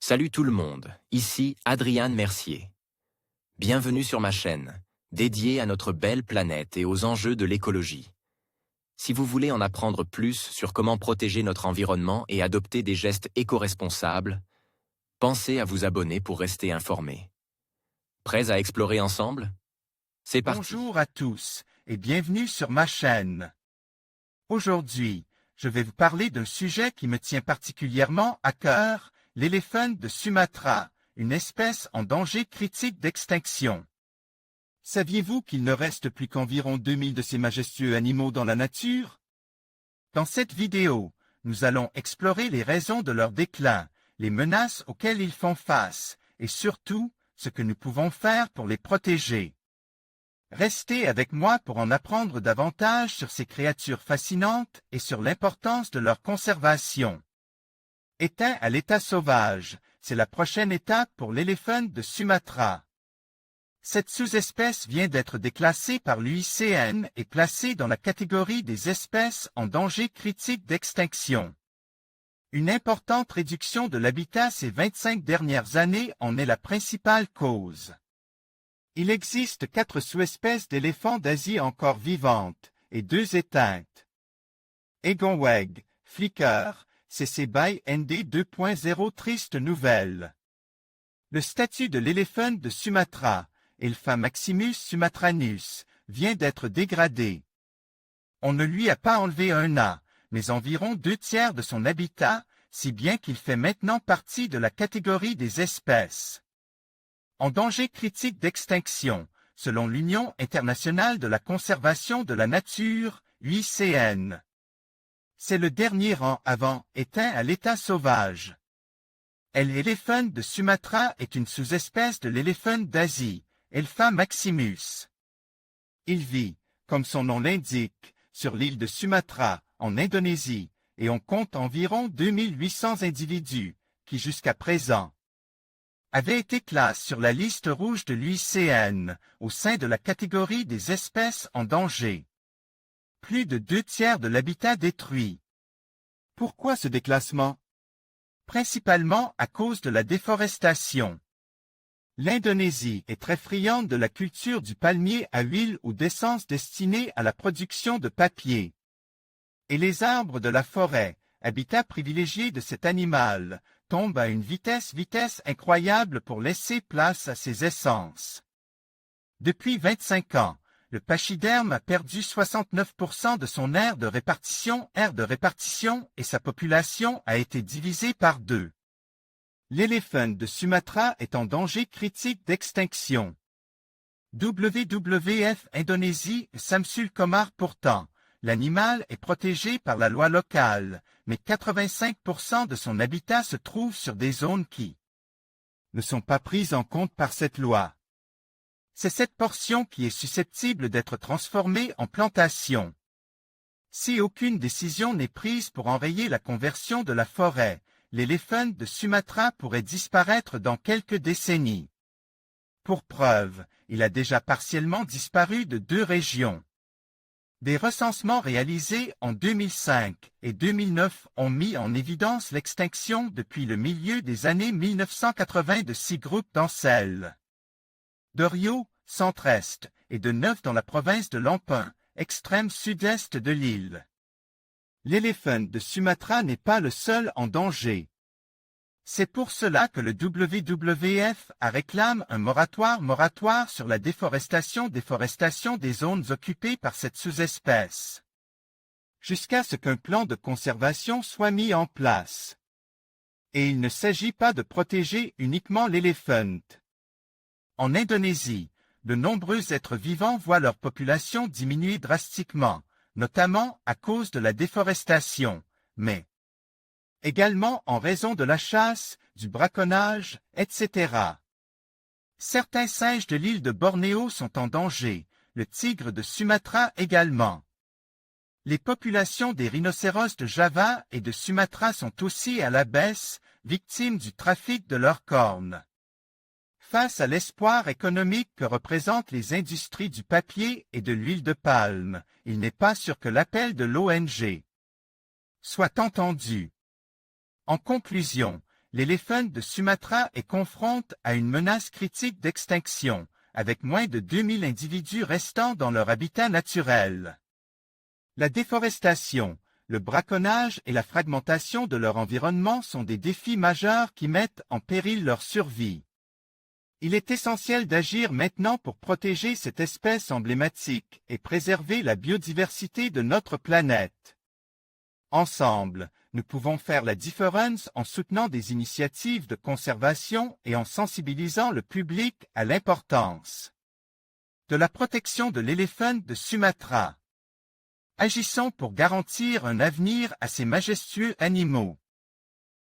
Salut tout le monde, ici Adrian Mercier. Bienvenue sur ma chaîne, dédiée à notre belle planète et aux enjeux de l'écologie. Si vous voulez en apprendre plus sur comment protéger notre environnement et adopter des gestes éco-responsables, pensez à vous abonner pour rester informé. Prêts à explorer ensemble? C'est parti. Bonjour à tous et bienvenue sur ma chaîne. Aujourd'hui, je vais vous parler d'un sujet qui me tient particulièrement à cœur, l'éléphant de Sumatra, une espèce en danger critique d'extinction. Saviez-vous qu'il ne reste plus qu'environ 2000 de ces majestueux animaux dans la nature? Dans cette vidéo, nous allons explorer les raisons de leur déclin, les menaces auxquelles ils font face et surtout, ce que nous pouvons faire pour les protéger. Restez avec moi pour en apprendre davantage sur ces créatures fascinantes et sur l'importance de leur conservation. Éteint à l'état sauvage, c'est la prochaine étape pour l'éléphant de Sumatra. Cette sous-espèce vient d'être déclassée par l'UICN et placée dans la catégorie des espèces en danger critique d'extinction. Une importante réduction de l'habitat ces 25 dernières années en est la principale cause. Il existe 4 sous-espèces d'éléphants d'Asie encore vivantes et 2 éteintes. Egonweg, Flicker, CC BY ND 2.0 Triste nouvelle. Le statut de l'éléphant de Sumatra, Elpha maximus sumatranus, vient d'être dégradé. On ne lui a pas enlevé un A, mais environ 2/3 de son habitat, si bien qu'il fait maintenant partie de la catégorie des espèces en danger critique d'extinction, selon l'Union internationale de la conservation de la nature, UICN. C'est le dernier rang avant éteint à l'état sauvage. L'éléphant de Sumatra est une sous-espèce de l'éléphant d'Asie, Elpha maximus. Il vit, comme son nom l'indique, sur l'île de Sumatra, en Indonésie, et on compte environ 2800 individus, qui jusqu'à présent avaient été classés sur la liste rouge de l'UICN, au sein de la catégorie des espèces en danger. Plus de 2/3 de l'habitat détruit. Pourquoi ce déclassement? Principalement à cause de la déforestation. L'Indonésie est très friande de la culture du palmier à huile ou d'essence destinée à la production de papier. Et les arbres de la forêt, habitat privilégié de cet animal, tombent à une vitesse incroyable pour laisser place à ses essences. Depuis 25 ans, le pachyderme a perdu 69% de son aire de répartition et sa population a été divisée par 2. L'éléphant de Sumatra est en danger critique d'extinction. WWF Indonésie Samsul Komar pourtant, l'animal est protégé par la loi locale, mais 85% de son habitat se trouve sur des zones qui ne sont pas prises en compte par cette loi. C'est cette portion qui est susceptible d'être transformée en plantation. Si aucune décision n'est prise pour enrayer la conversion de la forêt, l'éléphant de Sumatra pourrait disparaître dans quelques décennies. Pour preuve, il a déjà partiellement disparu de 2 régions. Des recensements réalisés en 2005 et 2009 ont mis en évidence l'extinction depuis le milieu des années 1980 de 6 groupes d'ancelles. De Rio, centre-est, et de 9 dans la province de Lampung, extrême sud-est de l'île. L'éléphant de Sumatra n'est pas le seul en danger. C'est pour cela que le WWF réclame un moratoire sur la déforestation des zones occupées par cette sous-espèce, jusqu'à ce qu'un plan de conservation soit mis en place. Et il ne s'agit pas de protéger uniquement l'éléphant. En Indonésie, de nombreux êtres vivants voient leur population diminuer drastiquement, notamment à cause de la déforestation, mais également en raison de la chasse, du braconnage, etc. Certains singes de l'île de Bornéo sont en danger, le tigre de Sumatra également. Les populations des rhinocéros de Java et de Sumatra sont aussi à la baisse, victimes du trafic de leurs cornes. Face à l'espoir économique que représentent les industries du papier et de l'huile de palme, il n'est pas sûr que l'appel de l'ONG soit entendu. En conclusion, l'éléphant de Sumatra est confronté à une menace critique d'extinction, avec moins de 2000 individus restant dans leur habitat naturel. La déforestation, le braconnage et la fragmentation de leur environnement sont des défis majeurs qui mettent en péril leur survie. Il est essentiel d'agir maintenant pour protéger cette espèce emblématique et préserver la biodiversité de notre planète. Ensemble, nous pouvons faire la différence en soutenant des initiatives de conservation et en sensibilisant le public à l'importance de la protection de l'éléphant de Sumatra. Agissons pour garantir un avenir à ces majestueux animaux.